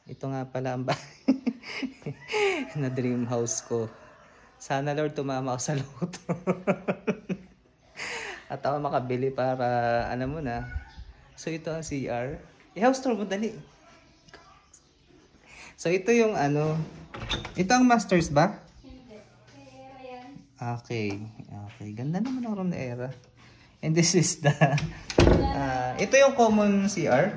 Ito nga pala ang bahay na dream house ko. Sana Lord tumama ako sa loto. At ako makabili para, alam mo na. So ito ang CR. I-house tour mo, dali. So ito yung ano. Ito ang masters ba? Hindi. Era yan. Okay. Okay. Ganda naman ang room na era. And this is the... ito yung common CR.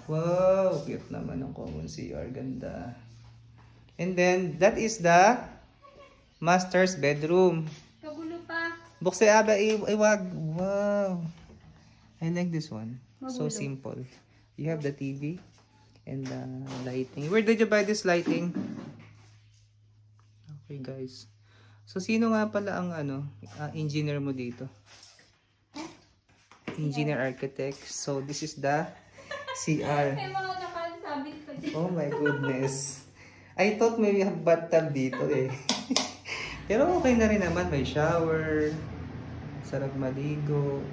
Wow, cute naman ang common CR. Ganda. And then, that is the master's bedroom. Kagulo pa. Bukse aba, iwag. Wow. I like this one. So Magulo. simple. You have the TV and the lighting. Where did you buy this lighting? Okay, guys. So, sino nga pala ang engineer mo dito? Engineer architect. So, this is the CR. May mga nakasabit pa dyan. Oh my goodness. I thought may bathtub dito eh. Pero okay na rin naman. May shower. Sarap maligo.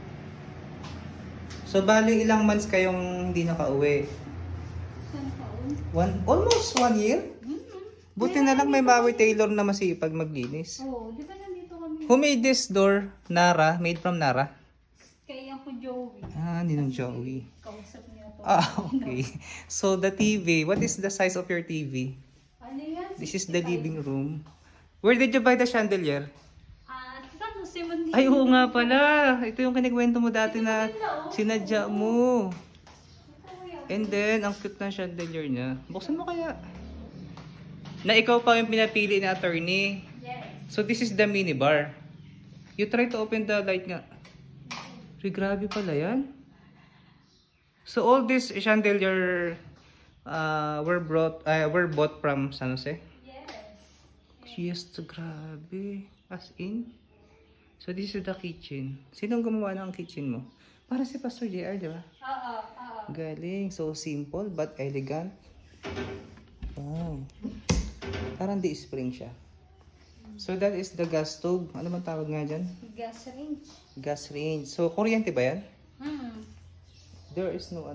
So, bali ilang months kayong hindi nakauwi? Saan taon? Almost 1 year? Buti na lang may Maui Taylor na masipag maglinis. Oo, di ba nandito kami? Who made this door? Nara? Made from Nara? Kaya ko Joey. Ninong Joey. Kausap niya to. Okay. So, the TV. What is the size of your TV? Ano yan? This is the living room. Where did you buy the chandelier? Saan mo? Simon Ay, oo nga pala. Ito yung kinikwento mo dati na sinadya mo. And then, ang cute ng chandelier niya. Buksan mo kaya. Na ikaw pa yung pinapili na attorney. Yes. So, this is the minibar. You try to open the light nga. Uy, grabe pala yan. So, all this chandelier were bought from San Jose? Yes. Yes, grabe. As in. So, this is the kitchen. Sinong gumawa ng kitchen mo? Para si Pastor JR, di ba? Oo. Galing. So, simple but elegant. Wow. Parang di spring siya. So, that is the gas stove. Ano man tawag nga dyan? Gas range. Gas range. So, kuryente ba yan? Hmm. There is no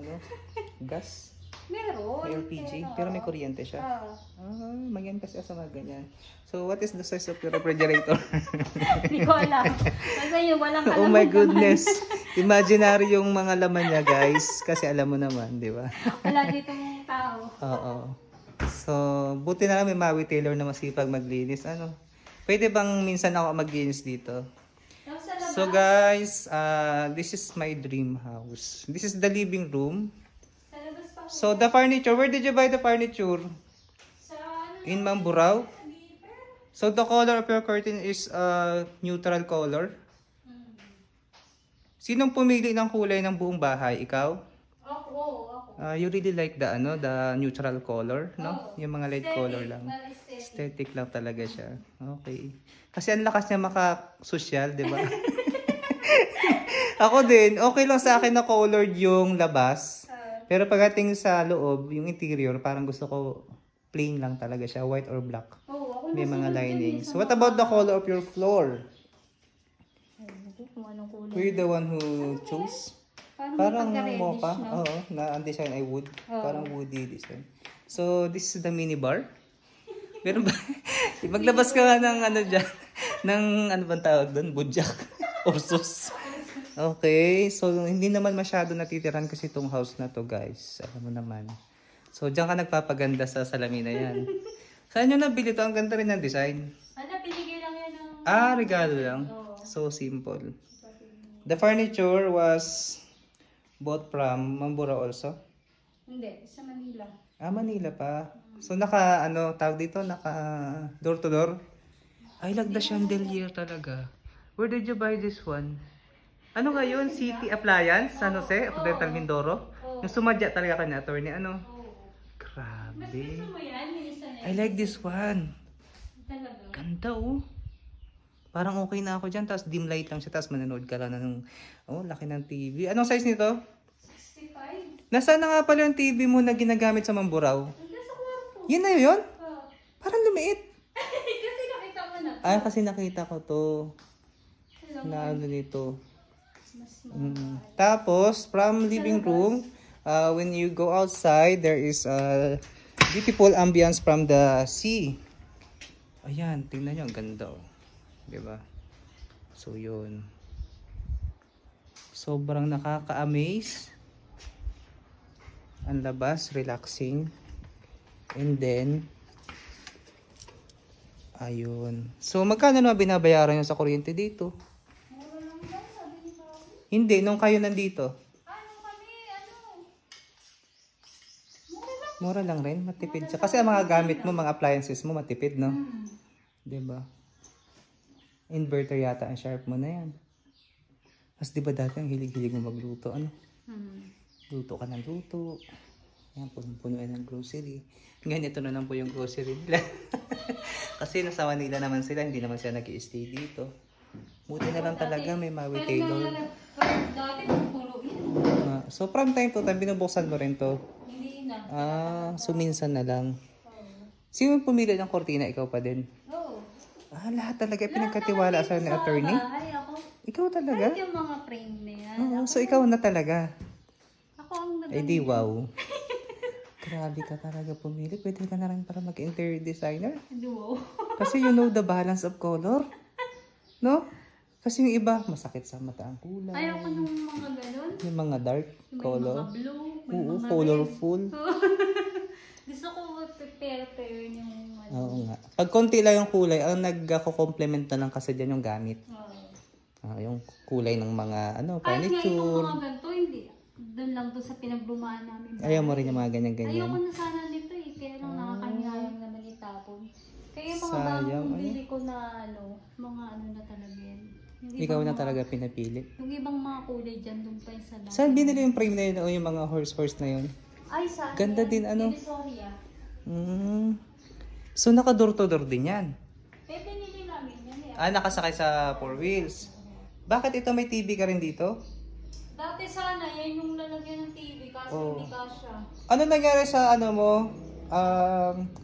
gas. Meron. May LPG. Pero may kuryente siya. Oo. Magyan kasi sa mga ganyan. So, what is the size of your refrigerator? Hindi ko alam. Kasi yung walang Oh my goodness. Imaginary yung mga laman niya, guys. Kasi alam mo naman, di ba? Wala dito mong tao. Oo. So, buti na lang may Maui Taylor na masipag maglinis. Pwede bang minsan ako maglinis dito? Sa labas. So, guys, this is my dream house. This is the living room. Sa labas pa. So, the furniture, where did you buy the furniture? Sa ano? In Mamburao? So, the color of your curtain is neutral color. Sinong pumili ng kulay ng buong bahay? Ikaw? Ako. You really like the neutral color, no? Yung mga light color lang. Aesthetic. Aesthetic lang talaga siya. Okay. Kasi ang lakas niya maka-social, di ba? Ako din, okay lang sa akin na colored yung labas. Pero pagdating sa loob, yung interior, parang gusto ko plain lang talaga siya, white or black. Ako May mga linings. So, what about the color of your floor? Kung anong kulay. Were you the one who chose? Parang mocha. Oo, na ang design ay wood. Parang woody design. So, this is the minibar. Meron ba? Maglabas ka nga ng dyan. Ng bang tawag doon? Budyak. Orsos. Okay. So, hindi naman masyado natitiran kasi itong house na to, guys. Alam mo naman. So, dyan ka nagpapaganda sa salamin na yan. Saan nyo nabili to? Ang ganda rin ng design. Pinigay lang yan ng... Regalo lang. So, simple. The furniture was bought from Mamburao also? Hindi, sa Manila. Manila pa. So, tawag dito, door to door? I like the chandelier talaga. Where did you buy this one? Ano nga yun? City Appliance? San Jose? Occidental Mindoro? Yung sumadya talaga ka na, attorney. Grabe. Gusto mo yan? I like this one. Talaga. Ganda oh. Parang okay na ako dyan. Tapos dim light lang siya. Tapos manonood ka lang ng laki ng TV. Anong size nito? 65. Nasaan na nga pala yung TV mo na ginagamit sa Mamburao? Nasa kwarto. Yun na yun? Parang lumiit. Kasi nakita mo na. Kasi nakita ko to. Na nito. Mas Tapos, from living room, when you go outside, there is Beautiful ambience from the sea. Ayan, tingnan nyo, ang ganda oh. Diba? So yun. Sobrang nakaka-amaze. Ang labas, relaxing. And then, ayun. So magkano na binabayaran nyo sa kuryente dito? Mura lang daw, sabi ni Mami. Hindi, nung kayo nandito. Ano kami, ano? Mura lang. Mura lang rin, matipid siya. Kasi ang mga gamit mo, mga appliances mo, matipid, no? Diba? Inverter yata ang sharp mo na yan. Mas diba dati ang hilig-hilig mo magluto, ano? Luto ka ng luto. Yan, puno-punuin ng grocery. Ngayon, ito na lang po yung grocery nila. Kasi nasa Manila naman sila, hindi naman sila nag-i-stay dito. Buti na lang talaga, may Maui Taylor. Dati puno yan. So from time to time, binubuksan mo rin to. Hindi na. So minsan na lang. Sino pumili ng kortina? Ikaw pa din? Oo. Lahat talaga pinagkatiwala sa ni attorney? Ay, ako. Ikaw talaga? Kahit yung mga frame na yan. Oo, so ikaw na talaga. Ako ang Ay di wow. Grabe ka talaga pumili. Pwede ka na rin para mag-interior designer. Duo. Kasi you know the balance of color. No? Kasi yung iba, masakit sa mata ang kulay. Ayaw ko nung mga ganun. Yung mga dark May color. mga blue. May Oo, mga colorful. Gusto ko prepare yung ano. Oo nga. Pag konti lang yung kulay, ang nagko-complement na lang kasi dyan yung gamit. Yung kulay ng mga Kahit nga itong furniture. mga ganito, hindi. Doon lang to sa pinaglumaan namin. Ayaw mo rin yung mga ganyan-ganyan. Ayoko na sana nito eh. Kaya lang nakakahiyayang naman itapon. Kaya yung mga Sayang, bagong ano? bili ko na mga ano na talaga yan. Yung Ikaw ibang na mga- talaga pinapili. Yung ibang mga kulay dyan, doon pa yung sa dami. Saan binili yung frame na yun o yung mga horse na yun? Ay, saan Ganda yan? din, ano? Divisoria. So naka-door-to-door din yan? Eh, pinili namin yan eh. Nakasakay sa 4 wheels. Bakit ito may TV ka rin dito? Dati sana, yan yung lalagyan ng TV kaso hindi kasya. Ano nangyari sa ano mo?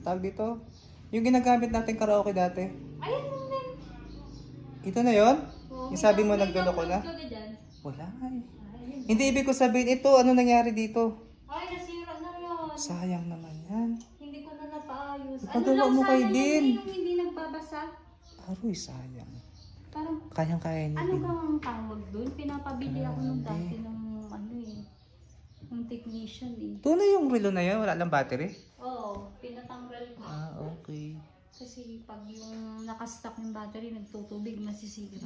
Tawag dito? Yung ginagamit natin karaoke dati. Ayun yun din. Ito na yon? Oo, Yung sabi mo may nagdulo ko na? download ka dyan. Wala eh. Ayun. Hindi ibig ko sabihin ito, ano nangyari dito? Ay, nasira na yun. Sayang naman yan. Hindi ko na napaayos. Ipagawa mo kay Din. Yung hindi nagbabasa. Aroy, sayang. Parang, Kayang-kaya niya ano din. kang tawag doon? Pinapabili ako nung Grabe. dati ng ano eh. Ng technician eh. Tunay yung relo na yan, wala lang battery? Oo, pinatanggal ko. Okay. Kasi pag yung nakastock yung battery, nagtutubig, masisira.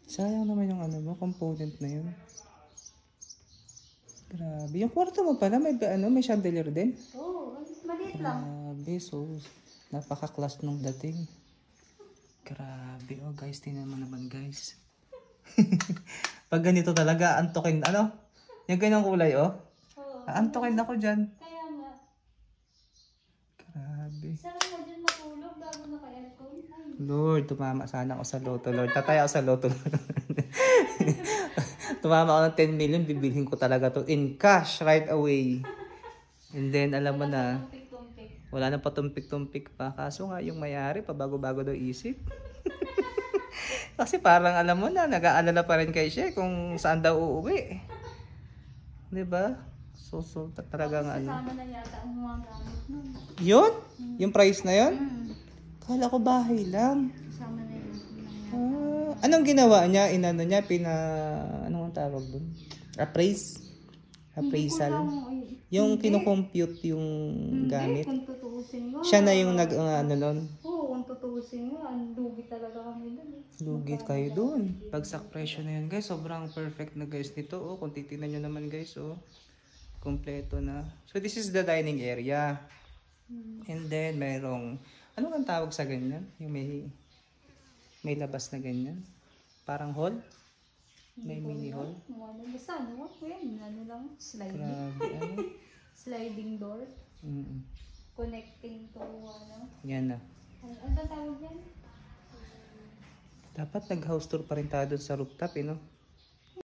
Sayang naman yung ano mo, component na yun. Grabe. Yung kwarto mo pala, may chandelier din. Oo, maliit lang. Grabe, so napaka-class nung dating. Grabe, oh guys, tingnan mo naman guys. Pag ganito talaga, antokin, ano? Yung ganyang kulay, oh. Oo. Antokin ako dyan. Kaya nga, Grabe. sarap mo dyan matulog bago naka-aircon. Ay, Lord, tumama sana ako sa loto, Lord. Tataya ako sa loto, Lord. Tumama ako ng 10 million, bibilhin ko talaga to in cash right away. And then, alam mo na, tumpik-tumpik. wala na patumpik-tumpik pa. Kaso nga, yung mayari, pabago-bago daw isip. Kasi parang alam mo na, nag-aalala pa rin kay She kung saan daw uuwi. Diba? So talagang ano. Kasama na yata ang mga gamit nun. Yun? Yung price na yun? Hmm. Kala ko bahay lang. Kasama na yun. Anong ginawa niya? Inano niya? Anong ang tawag dun? Appraisal? Yung kinocompute yung gamit. Kung tutuusin mo. Siya na yung ano nun. Oo, kung tutuusin mo, ang lugi talaga kami dun. Lugit kayo dun. Bagsak presyo na yun guys. Sobrang perfect na guys nito. Oh, kung titignan nyo naman guys. Oh, kompleto na. So this is the dining area. And then mayroong, ano ang tawag sa ganyan? Yung may labas na ganyan. Parang hall. May mini hall. Basta ano, yan, ano lang, sliding. Grabe ano. Sliding door. Mm. Connecting to ano. Yan na. Ano tawag yan? Dapat nag-house tour pa rin tayo dun sa rooftop, no?